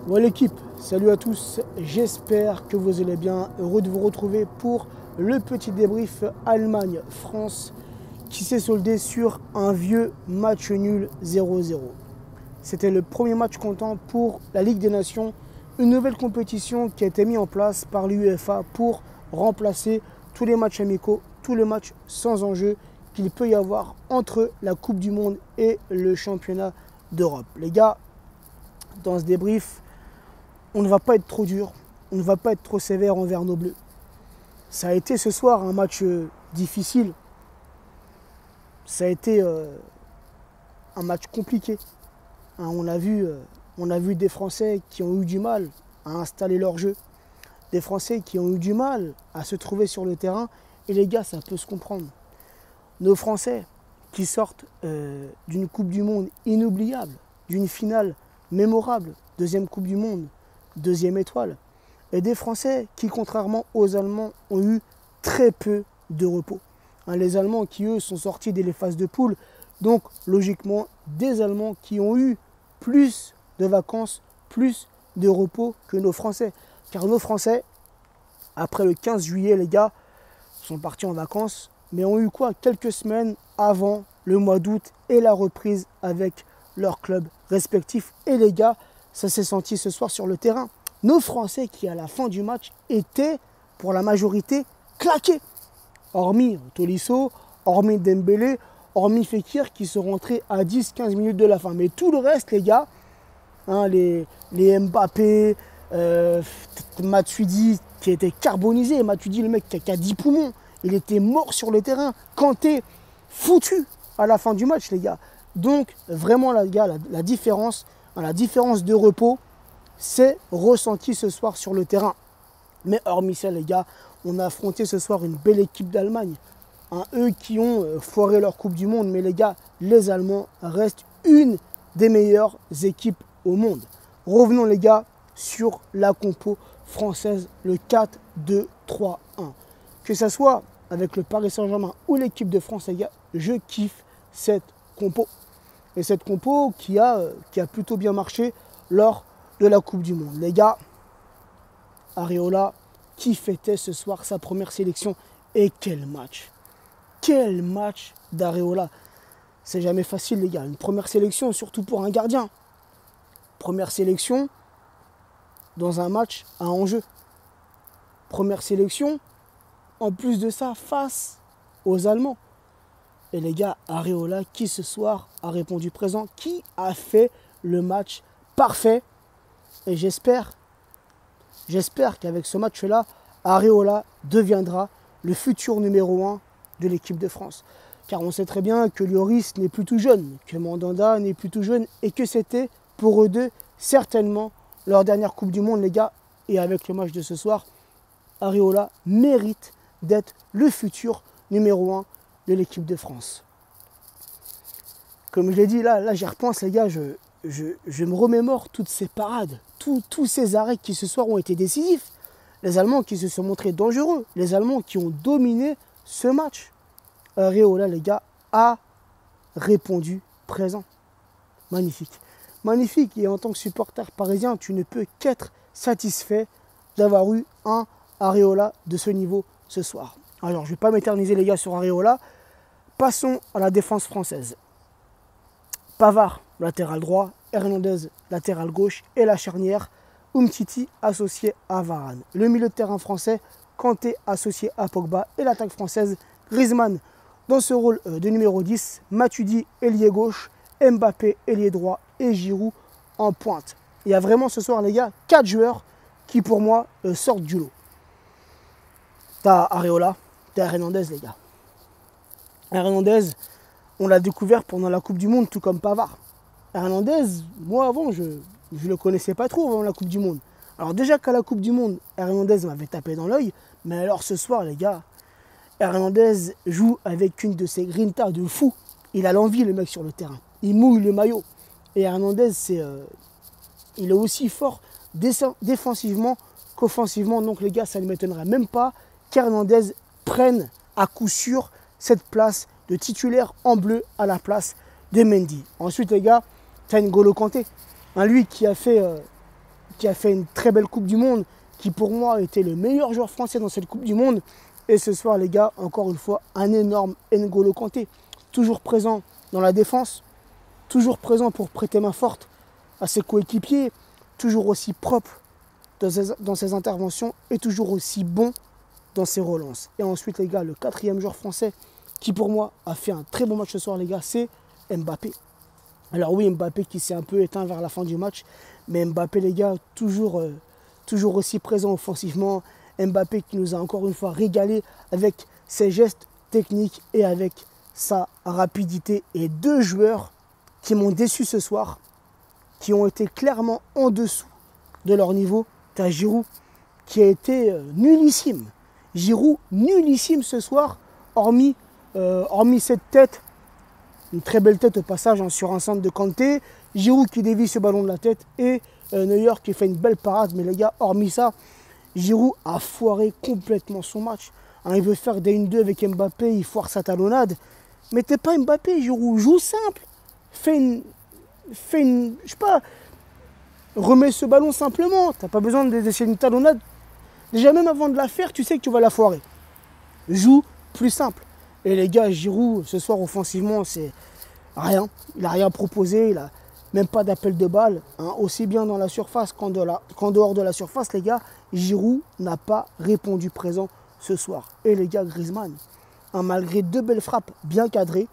Ouais l'équipe, salut à tous, j'espère que vous allez bien, heureux de vous retrouver pour le petit débrief Allemagne-France qui s'est soldé sur un vieux match nul 0-0. C'était le premier match comptant pour la Ligue des Nations, une nouvelle compétition qui a été mise en place par l'UEFA pour remplacer tous les matchs amicaux, tous les matchs sans enjeu qu'il peut y avoir entre la Coupe du Monde et le championnat d'Europe. Les gars, dans ce débrief, on ne va pas être trop dur, on ne va pas être trop sévère envers nos bleus. Ça a été ce soir un match difficile, ça a été un match compliqué. On a vu des Français qui ont eu du mal à installer leur jeu, des Français qui ont eu du mal à se trouver sur le terrain, et les gars, ça peut se comprendre. Nos Français qui sortent d'une Coupe du Monde inoubliable, d'une finale mémorable, deuxième Coupe du Monde, deuxième étoile, et des Français qui, contrairement aux Allemands, ont eu très peu de repos. Les Allemands qui, eux, sont sortis dès les phases de poule, donc logiquement des Allemands qui ont eu plus de vacances, plus de repos que nos Français. Car nos Français, après le 15 juillet, les gars, sont partis en vacances, mais ont eu quoi? Quelques semaines avant le mois d'août et la reprise avec leurs clubs respectifs. Et les gars, ça s'est senti ce soir sur le terrain. Nos Français qui, à la fin du match, étaient, pour la majorité, claqués. Hormis Tolisso, hormis Dembélé, hormis Fekir qui sont rentrés à 10-15 minutes de la fin. Mais tout le reste, les gars, les Mbappé, Matuidi qui était carbonisé. Matuidi, le mec qui a 10 poumons, il était mort sur le terrain. Kanté, foutu à la fin du match, les gars. Donc, vraiment, les gars, la différence de repos, c'est ressenti ce soir sur le terrain. Mais hormis ça, les gars, on a affronté ce soir une belle équipe d'Allemagne. Eux qui ont foiré leur Coupe du Monde. Mais les gars, les Allemands restent une des meilleures équipes au monde. Revenons, les gars, sur la compo française, le 4-2-3-1. Que ce soit avec le Paris Saint-Germain ou l'équipe de France, les gars, je kiffe cette compo. Et cette compo qui a plutôt bien marché lors de la Coupe du Monde. Les gars, Areola qui fêtait ce soir sa première sélection. Et quel match! Quel match d'Areola! C'est jamais facile, les gars. Une première sélection, surtout pour un gardien. Première sélection dans un match à enjeu. Première sélection, en plus de ça, face aux Allemands. Et les gars, Areola qui ce soir a répondu présent, qui a fait le match parfait. Et j'espère qu'avec ce match-là, Areola deviendra le futur numéro 1 de l'équipe de France. Car on sait très bien que Lloris n'est plus tout jeune, que Mandanda n'est plus tout jeune et que c'était pour eux deux certainement leur dernière Coupe du Monde, les gars. Et avec le match de ce soir, Areola mérite d'être le futur numéro 1 de l'équipe de France. Comme je l'ai dit, là j'y repense, les gars, je me remémore toutes ces parades, tous ces arrêts qui ce soir ont été décisifs. Les Allemands qui se sont montrés dangereux, les Allemands qui ont dominé ce match. Areola, les gars, a répondu présent. Magnifique. Magnifique. Et en tant que supporter parisien, tu ne peux qu'être satisfait d'avoir eu un Areola de ce niveau ce soir. Alors, je ne vais pas m'éterniser, les gars, sur Areola. Passons à la défense française. Pavard, latéral droit. Hernandez, latéral gauche. Et la charnière, Umtiti associé à Varane. Le milieu de terrain français, Kanté associé à Pogba. Et l'attaque française, Griezmann dans ce rôle de numéro 10. Matuidi, ailier gauche. Mbappé, ailier droit. Et Giroud en pointe. Il y a vraiment ce soir, les gars, 4 joueurs qui, pour moi, sortent du lot. T'as Areola, t'as Hernandez, les gars. Hernandez, on l'a découvert pendant la Coupe du Monde, tout comme Pavard. Hernandez, moi avant, je ne le connaissais pas trop avant la Coupe du Monde. Alors déjà qu'à la Coupe du Monde, Hernandez m'avait tapé dans l'œil. Mais alors ce soir, les gars, Hernandez joue avec une de ses grintas de fou. Il a l'envie, le mec, sur le terrain. Il mouille le maillot. Et Hernandez, il est aussi fort défensivement qu'offensivement. Donc les gars, ça ne m'étonnerait même pas qu'Hernandez prenne à coup sûr cette place de titulaire en bleu à la place de Mendy. Ensuite, les gars, tu as N'Golo Kanté. Lui qui a fait qui a fait une très belle Coupe du Monde, qui pour moi a été le meilleur joueur français dans cette Coupe du Monde. Et ce soir, les gars, encore une fois, un énorme N'Golo Kanté. Toujours présent dans la défense, toujours présent pour prêter main forte à ses coéquipiers, toujours aussi propre dans ses interventions et toujours aussi bon dans ses relances. Et ensuite, les gars, le quatrième joueur français qui pour moi a fait un très bon match ce soir, les gars, c'est Mbappé. Alors oui, Mbappé qui s'est un peu éteint vers la fin du match, mais Mbappé, les gars, toujours aussi présent offensivement. Mbappé qui nous a encore une fois régalé avec ses gestes techniques et avec sa rapidité. Et deux joueurs qui m'ont déçu ce soir, qui ont été clairement en dessous de leur niveau. Tu as Giroud qui a été nullissime. Giroud nullissime ce soir, hormis cette tête, une très belle tête au passage sur un centre de Kanté. Giroud qui dévie ce ballon de la tête et Neuer qui fait une belle parade. Mais les gars, hormis ça, Giroud a foiré complètement son match. Il veut faire des 1-2 avec Mbappé, il foire sa talonnade. Mais t'es pas Mbappé, Giroud, joue simple. Fais une, je sais pas, remets ce ballon simplement. T'as pas besoin d'essayer une talonnade. Déjà même avant de la faire, tu sais que tu vas la foirer. Joue plus simple. Et les gars, Giroud, ce soir offensivement, c'est rien. Il n'a rien proposé, il n'a même pas d'appel de balle. Aussi bien dans la surface qu'en dehors de la surface, les gars, Giroud n'a pas répondu présent ce soir. Et les gars, Griezmann, malgré deux belles frappes bien cadrées,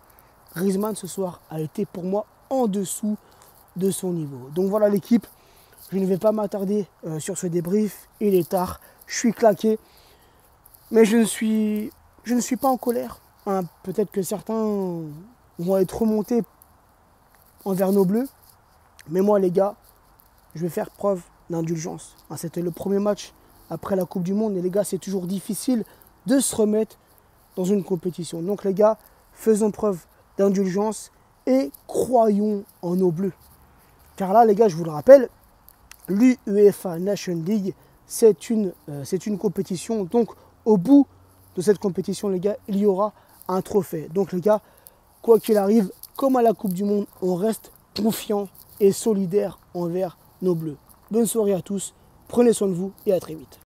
Griezmann ce soir a été pour moi en dessous de son niveau. Donc voilà l'équipe, je ne vais pas m'attarder sur ce débrief, il est tard, je suis claqué, mais je ne suis pas en colère. Peut-être que certains vont être remontés envers nos bleus, mais moi les gars, je vais faire preuve d'indulgence. C'était le premier match après la Coupe du Monde et les gars, c'est toujours difficile de se remettre dans une compétition. Donc les gars, faisons preuve d'indulgence et croyons en nos bleus. Car là les gars, je vous le rappelle, l'UEFA Nation League, c'est une compétition. Donc au bout de cette compétition les gars, il y aura un trophée. Donc les gars, quoi qu'il arrive, comme à la Coupe du Monde, on reste confiant et solidaire envers nos bleus. Bonne soirée à tous, prenez soin de vous et à très vite.